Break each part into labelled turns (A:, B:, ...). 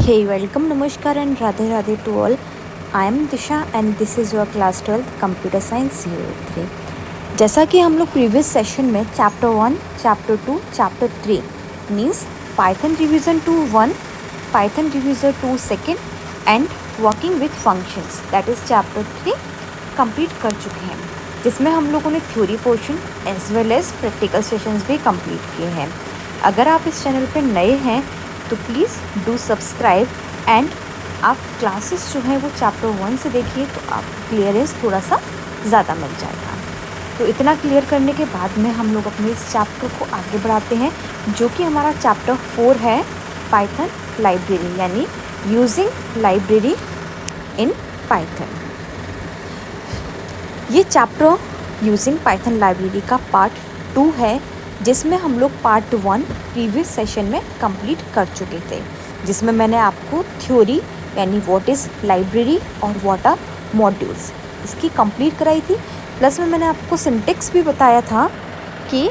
A: Hey, welcome, Namaskar and Radhe Radhe to all. I am Disha and this is your class 12 Computer Science Year 3. जैसा कि हम लोग previous session में chapter 1, chapter 2, chapter 3 means python revision 2 1, python revision 2 second and working with functions that is chapter 3 complete कर चुके हैं, जिसमें हम लोगों ने theory portion as well as practical sessions भी कंप्लीट किए हैं. अगर आप इस चैनल पर नए हैं तो प्लीज़ डू सब्सक्राइब एंड आप क्लासेस जो हैं वो चैप्टर 1 से देखिए तो आपको क्लियरेंस थोड़ा सा ज़्यादा मिल जाएगा. तो इतना क्लियर करने के बाद में हम लोग अपने इस चैप्टर को आगे बढ़ाते हैं, जो कि हमारा चैप्टर 4 है पाइथन लाइब्रेरी, यानी यूजिंग लाइब्रेरी इन पाइथन. ये चैप्टर यूजिंग पाइथन लाइब्रेरी का पार्ट 2 है, जिसमें हम लोग पार्ट 1 प्रीवियस सेशन में कंप्लीट कर चुके थे, जिसमें मैंने आपको थ्योरी यानी व्हाट इज़ लाइब्रेरी और व्हाट आर मॉड्यूल्स इसकी कंप्लीट कराई थी. प्लस में मैंने आपको सिंटेक्स भी बताया था कि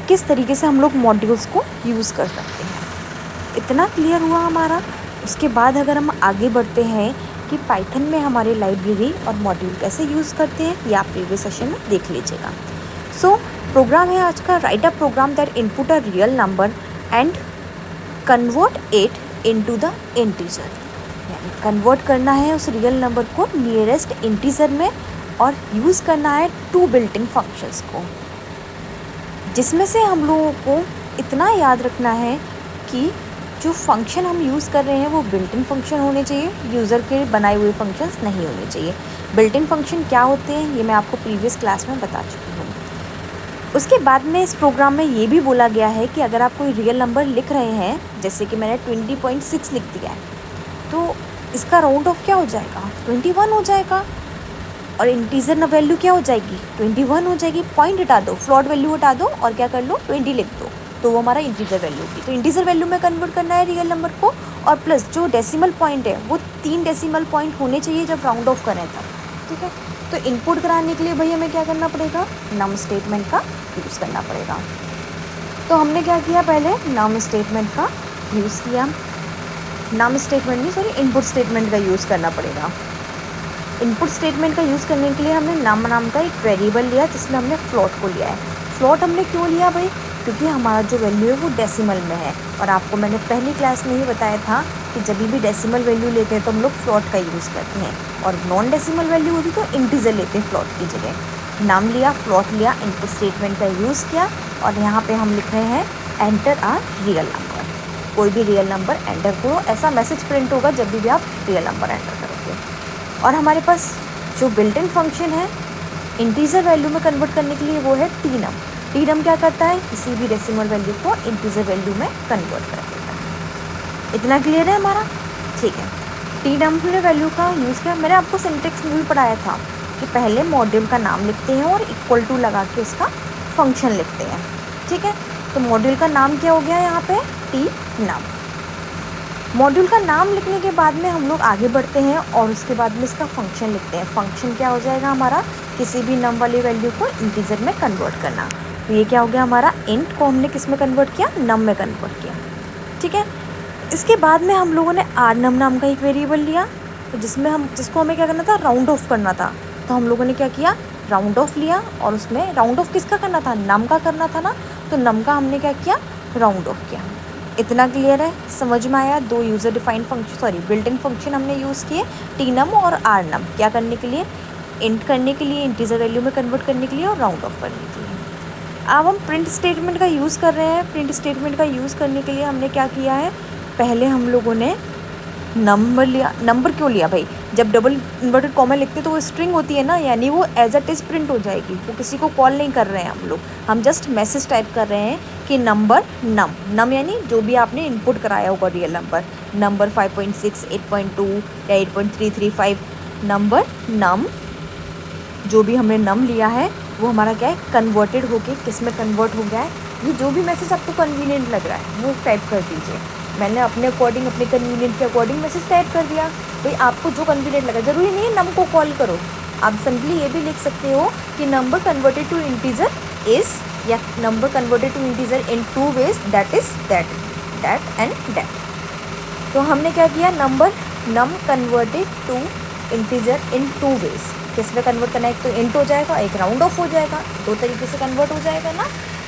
A: किस तरीके से हम लोग मॉड्यूल्स को यूज़ कर सकते हैं. इतना क्लियर हुआ हमारा. उसके बाद अगर हम आगे बढ़ते हैं कि पाइथन में हमारे लाइब्रेरी और मॉड्यूल कैसे यूज़ करते हैं, ये आप प्रीवियस सेशन में देख लीजिएगा. सो प्रोग्राम है आज का, write a program that input a real number and convert it into the integer. यानी कन्वर्ट करना है उस रियल नंबर को नियरेस्ट इंटीजर में और यूज़ करना है 2 बिल्ट-इन फंक्शंस को, जिसमें से हम लोगों को इतना याद रखना है कि जो फंक्शन हम यूज़ कर रहे हैं वो बिल्ट-इन फंक्शन होने चाहिए, यूज़र के बनाए हुए फंक्शंस नहीं होने चाहिए. बिल्ट-इन फंक्शन क्या होते हैं ये मैं आपको प्रीवियस क्लास में बता चुकी हूँ. उसके बाद में इस प्रोग्राम में ये भी बोला गया है कि अगर आप कोई रियल नंबर लिख रहे हैं, जैसे कि मैंने 20.6 लिख दिया है, तो इसका राउंड ऑफ क्या हो जाएगा, 21 हो जाएगा. और इंटीजर न वैल्यू क्या हो जाएगी, 21 हो जाएगी. पॉइंट हटा दो, फ्लॉट वैल्यू हटा दो और क्या कर लो, 20 लिख दो, तो वो हमारा इंटीजर वैल्यू होगी. तो इंटीजर वैल्यू में कन्वर्ट करना है रियल नंबर को, और प्लस जो डेसिमल पॉइंट है वो 3 डेसिमल पॉइंट होने चाहिए जब राउंड ऑफ करें तब. ठीक है, तो इनपुट कराने के लिए भाई हमें क्या करना पड़ेगा, नम स्टेटमेंट का यूज़ करना पड़ेगा. तो हमने क्या किया, पहले नम स्टेटमेंट का यूज़ किया. नम स्टेटमेंट नहीं, सॉरी, इनपुट स्टेटमेंट का यूज़ करना पड़ेगा. इनपुट स्टेटमेंट का यूज़ करने के लिए हमने नम नाम का एक वेरिएबल लिया, जिसमें हमने फ्लॉट को लिया है. फ्लॉट हमने क्यों लिया भाई, क्योंकि हमारा जो वैल्यू है वो डेसिमल में है, और आपको मैंने पहली क्लास में ही बताया था कि जब भी डेसिमल वैल्यू लेते हैं तो हम लोग फ्लॉट का यूज़ करते हैं, और नॉन डेसिमल वैल्यू होती तो इंटीजर लेते हैं फ्लॉट की जगह. नाम लिया, फ्लॉट लिया, इनपुट स्टेटमेंट का यूज़ किया, और यहाँ पे हम लिख रहे हैं एंटर आ रियल नंबर. कोई भी रियल नंबर एंटर करो, ऐसा मैसेज प्रिंट होगा जब भी आप रियल नंबर एंटर करोगे. और हमारे पास जो बिल्ट इन फंक्शन है इंटीजर वैल्यू में कन्वर्ट करने के लिए वो है tnum. tnum क्या करता है, किसी भी डेसिमल वैल्यू को इंटीजर वैल्यू में कन्वर्ट कर देता है. इतना क्लियर है हमारा, ठीक है. tnum ने वैल्यू का यूज़ किया. मैंने आपको सिंटेक्स में भी पढ़ाया था कि पहले मॉड्यूल का नाम लिखते हैं और इक्वल टू लगा के उसका फंक्शन लिखते हैं. ठीक है, तो मॉड्यूल का नाम क्या हो गया यहाँ पे, tnum. मॉड्यूल का नाम लिखने के बाद में हम लोग आगे बढ़ते हैं और उसके बाद में इसका फंक्शन लिखते हैं. फंक्शन क्या हो जाएगा हमारा, किसी भी नम वाली वैल्यू को इंटीजर में कन्वर्ट करना. तो ये क्या हो गया हमारा, इंट को हमने किस में कन्वर्ट किया, नम में कन्वर्ट किया. ठीक है, इसके बाद में हम लोगों ने rnum नाम का एक वेरिएबल लिया, तो जिसको हमें क्या करना था, राउंड ऑफ करना था. तो हम लोगों ने क्या किया, राउंड ऑफ लिया, और उसमें राउंड ऑफ किसका करना था, नम का करना था ना, तो नम का हमने क्या किया, राउंड ऑफ किया. इतना क्लियर है, समझ में आया. 2 user defined function, sorry built in function हमने यूज़ किए, tnum और rnum, क्या करने के लिए, इंट करने के लिए, इंटीजर वैल्यू में कन्वर्ट करने के लिए और राउंड ऑफ करने के लिए. अब हम प्रिंट स्टेटमेंट का यूज़ कर रहे हैं. प्रिंट स्टेटमेंट का यूज़ करने के लिए हमने क्या किया है, पहले हम लोगों ने नंबर लिया. नंबर क्यों लिया भाई, जब डबल इन्वर्टेड कॉमा लिखते तो वो स्ट्रिंग होती है ना, यानी वो एज इट इज़ प्रिंट हो जाएगी. वो किसी को कॉल नहीं कर रहे हैं हम जस्ट मैसेज टाइप कर रहे हैं कि नंबर नम यानी जो भी आपने इनपुट कराया होगा रियल नंबर 5.6, 8.2 या 8.335, नंबर नम, जो भी हमने नम लिया है वो हमारा क्या है, कन्वर्टेड होके किस में कन्वर्ट हो गया है. ये जो भी मैसेज आपको कन्वीनियंट लग रहा है वो टाइप कर दीजिए. मैंने अपने अकॉर्डिंग, अपने कन्वीनियंट के अकॉर्डिंग मैसेज टाइप कर दिया. भाई आपको जो कन्वीनियंट लगा, ज़रूरी नहीं है नम को कॉल करो. आप सिंपली ये भी लिख सकते हो कि number converted to integer is, या number converted to integer in 2 ways, that is that and that. तो हमने क्या किया, num converted to integer in 2 ways. किस में कन्वर्ट करना है, एक तो इंट हो जाएगा, एक राउंड ऑफ हो जाएगा, 2 तरीके से कन्वर्ट हो जाएगा ना।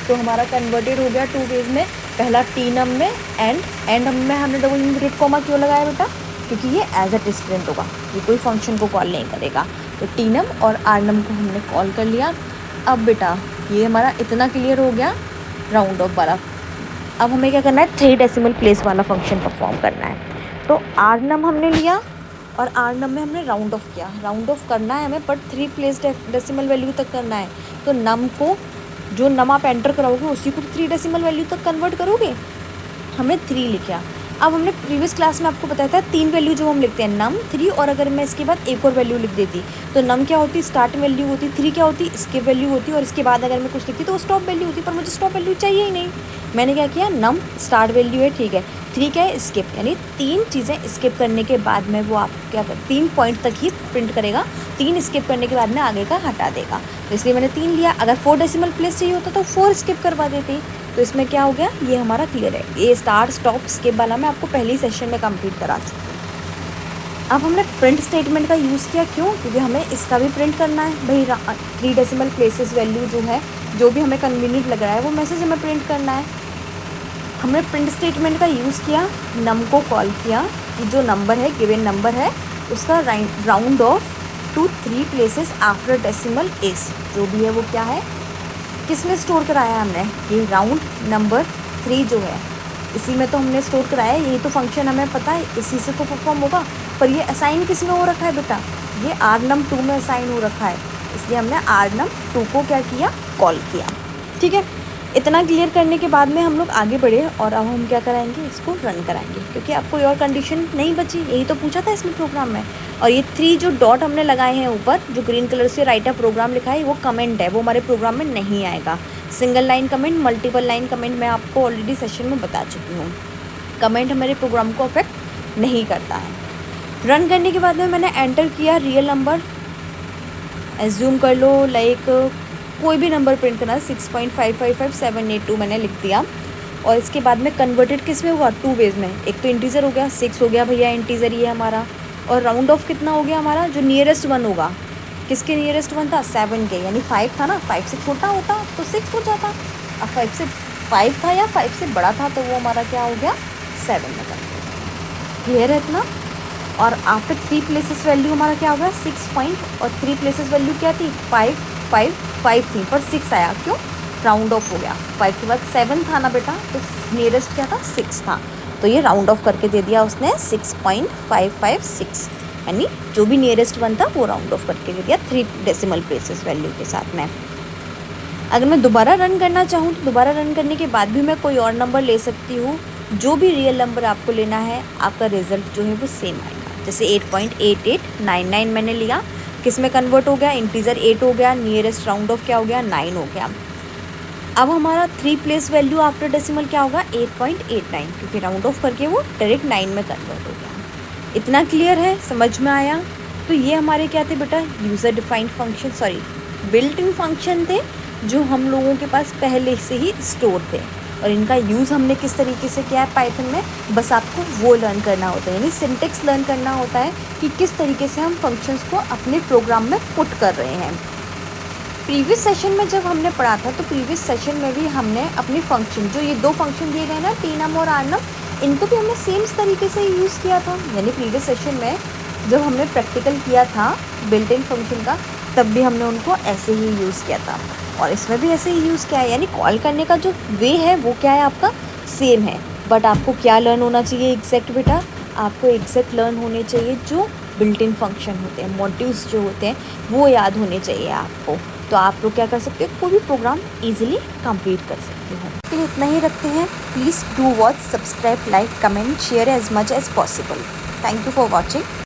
A: तो हमारा कन्वर्टेड हो गया 2 वेज में। पहला टी नम में एंड में हमने डबल इन्वर्टेड कॉमा क्यों लगाया बेटा, क्योंकि ये एज अ डिस्प्रिंट होगा, ये कोई फंक्शन को कॉल नहीं करेगा। तो टी नम और आर नम को हमने कॉल कर लिया। अब बेटा ये हमारा इतना क्लियर हो गया राउंड ऑफ वाला। अब हमें क्या करना है, 3 डेसिमल प्लेस वाला फंक्शन परफॉर्म करना है। तो आर नम हमने लिया और आर नम में हमने राउंड ऑफ किया। राउंड ऑफ करना है हमें, बट 3 प्लेस डेसिमल वैल्यू तक करना है। तो नम को, जो नम आप एंटर कराओगे उसी को 3 डेसिमल वैल्यू तक कन्वर्ट करोगे। हमने 3 लिखा। अब हमने प्रीवियस क्लास में आपको बताया था 3 वैल्यू जो हम लिखते हैं, नम 3, और अगर मैं इसके बाद एक और वैल्यू लिख देती तो नम क्या होती, स्टार्ट वैल्यू होती, 3 क्या होती, स्किप वैल्यू होती, और इसके बाद अगर मैं कुछ लिखती तो वो स्टॉप वैल्यू होती। पर मुझे स्टॉप वैल्यू चाहिए ही नहीं। मैंने क्या किया, नम स्टार्ट वैल्यू है, ठीक है, 3 क्या है, स्किप, यानी 3 चीज़ें स्किप करने के बाद में वो आप क्या कर 3 पॉइंट तक ही प्रिंट करेगा, 3 स्किप करने के बाद में आगे का हटा देगा। तो इसलिए मैंने 3 लिया। अगर 4 डेसिमल प्लेस चाहिए होता तो 4 स्किप करवा देती। तो इसमें क्या हो गया, ये हमारा क्लियर है। ये स्टार्ट स्टॉप स्किप वाला मैं आपको पहली सेशन में कंप्लीट करा चुकी हूँ। अब हमने प्रिंट स्टेटमेंट का यूज़ किया, क्यों, क्योंकि हमें इसका भी प्रिंट करना है भाई। 3 डेसिमल प्लेसेस वैल्यू जो है, जो भी हमें कन्वीनियंट लग रहा है वो मैसेज हमें प्रिंट करना है। हमने प्रिंट स्टेटमेंट का यूज़ किया, नम को कॉल किया कि जो नंबर है, गिवन नंबर है, उसका round off to 3 places after decimal is, जो भी है वो क्या है, किस में स्टोर कराया हमने, ये राउंड नंबर 3 जो है, इसी में तो हमने स्टोर कराया है। यही तो फंक्शन हमें पता है, इसी से तो परफॉर्म होगा। पर ये असाइन किस में हो रखा है बेटा, ये आर नम 2 में असाइन हो रखा है, इसलिए हमने आर नम 2 को क्या किया, कॉल किया। ठीक है, इतना क्लियर करने के बाद में हम लोग आगे बढ़े और अब हम क्या कराएंगे, इसको रन कराएंगे, क्योंकि अब कोई और कंडीशन नहीं बची। यही तो पूछा था इसमें प्रोग्राम में। और ये 3 जो डॉट हमने लगाए हैं ऊपर, जो ग्रीन कलर से राइट अ प्रोग्राम लिखा है, वो कमेंट है, वो हमारे प्रोग्राम में नहीं आएगा। Single line comment, multiple line comment मैं आपको ऑलरेडी सेशन में बता चुकी हूँ। कमेंट हमारे प्रोग्राम को अफेक्ट नहीं करता है। रन करने के बाद में मैंने एंटर किया रियल नंबर, एज्यूम कर लो लाइक कोई भी नंबर प्रिंट करना है, 6.555782 मैंने लिख दिया। और इसके बाद में कन्वर्टेड किस में हुआ, 2 वेज में। एक तो इंटीजर हो गया, 6 हो गया भैया, इंटीजर ये हमारा। और राउंड ऑफ कितना हो गया हमारा, जो नियरेस्ट 1 होगा, किसके नियरेस्ट 1 था, 7 के, यानी 5 था ना, 5 से छोटा होता तो 6 हो जाता। अब 5 था या 5 से बड़ा था, तो वो हमारा क्या हो गया, 7 में कन्वर्ट। क्लियर है इतना। और आफ्टर 3 प्लेसेस वैल्यू हमारा क्या होगा, 6 पॉइंट, और 3 प्लेसेस वैल्यू क्या थी, 5 5 5 थी, पर 6 आया, क्यों, राउंड ऑफ हो गया। 5 के बाद 7 था ना बेटा, तो नियरेस्ट क्या था, 6 था, तो ये राउंड ऑफ करके दे दिया उसने 6.556, यानी जो भी नियरेस्ट 1 था वो राउंड ऑफ करके दे दिया 3 डेसिमल प्लेसेस वैल्यू के साथ में। अगर मैं दोबारा रन करना चाहूँ तो दोबारा रन करने के बाद भी मैं कोई और नंबर ले सकती हूँ। जो भी रियल नंबर आपको लेना है, आपका रिजल्ट जो है वो सेम आएगा। जैसे 8.8899 मैंने लिया, किस में कन्वर्ट हो गया, इंटीजर 8 हो गया, नियरेस्ट राउंड ऑफ क्या हो गया, 9 हो गया। अब हमारा 3 प्लेस वैल्यू आफ्टर डेसिमल क्या होगा, 8.89, क्योंकि राउंड ऑफ करके वो डायरेक्ट 9 में कन्वर्ट हो गया। इतना क्लियर है, समझ में आया। तो ये हमारे क्या थे बेटा, user defined function, sorry built in function थे, जो हम लोगों के पास पहले से ही स्टोर थे। और इनका यूज़ हमने किस तरीके से किया है पाइथन में, बस आपको वो लर्न करना होता है, यानी सिंटेक्स लर्न करना होता है कि किस तरीके से हम फंक्शंस को अपने प्रोग्राम में पुट कर रहे हैं। प्रीवियस सेशन में जब हमने पढ़ा था, तो प्रीवियस सेशन में भी हमने अपने फंक्शन, जो ये 2 फंक्शन दिए गए ना, टीनम और आरनम, इनको भी हमने सेम तरीके से यूज़ किया था। यानी प्रीवियस सेशन में जब हमने प्रैक्टिकल किया था बिल्ट इन फंक्शन का, तब भी हमने उनको ऐसे ही यूज़ किया था, और इसमें भी ऐसे ही यूज़ किया है। यानी कॉल करने का जो वे है वो क्या है, आपका सेम है। बट आपको क्या लर्न होना चाहिए एग्जैक्ट बेटा, आपको एग्जैक्ट लर्न होने चाहिए जो बिल्ट इन फंक्शन होते हैं, मॉड्यूल्स जो होते हैं वो याद होने चाहिए आपको। तो आप लोग क्या कर सकते हो, कोई भी प्रोग्राम ईजिली कंप्लीट कर सकते हो। तो इतना ही रखते हैं। Please do watch, subscribe, like, comment, share as much as possible. Thank you for watching.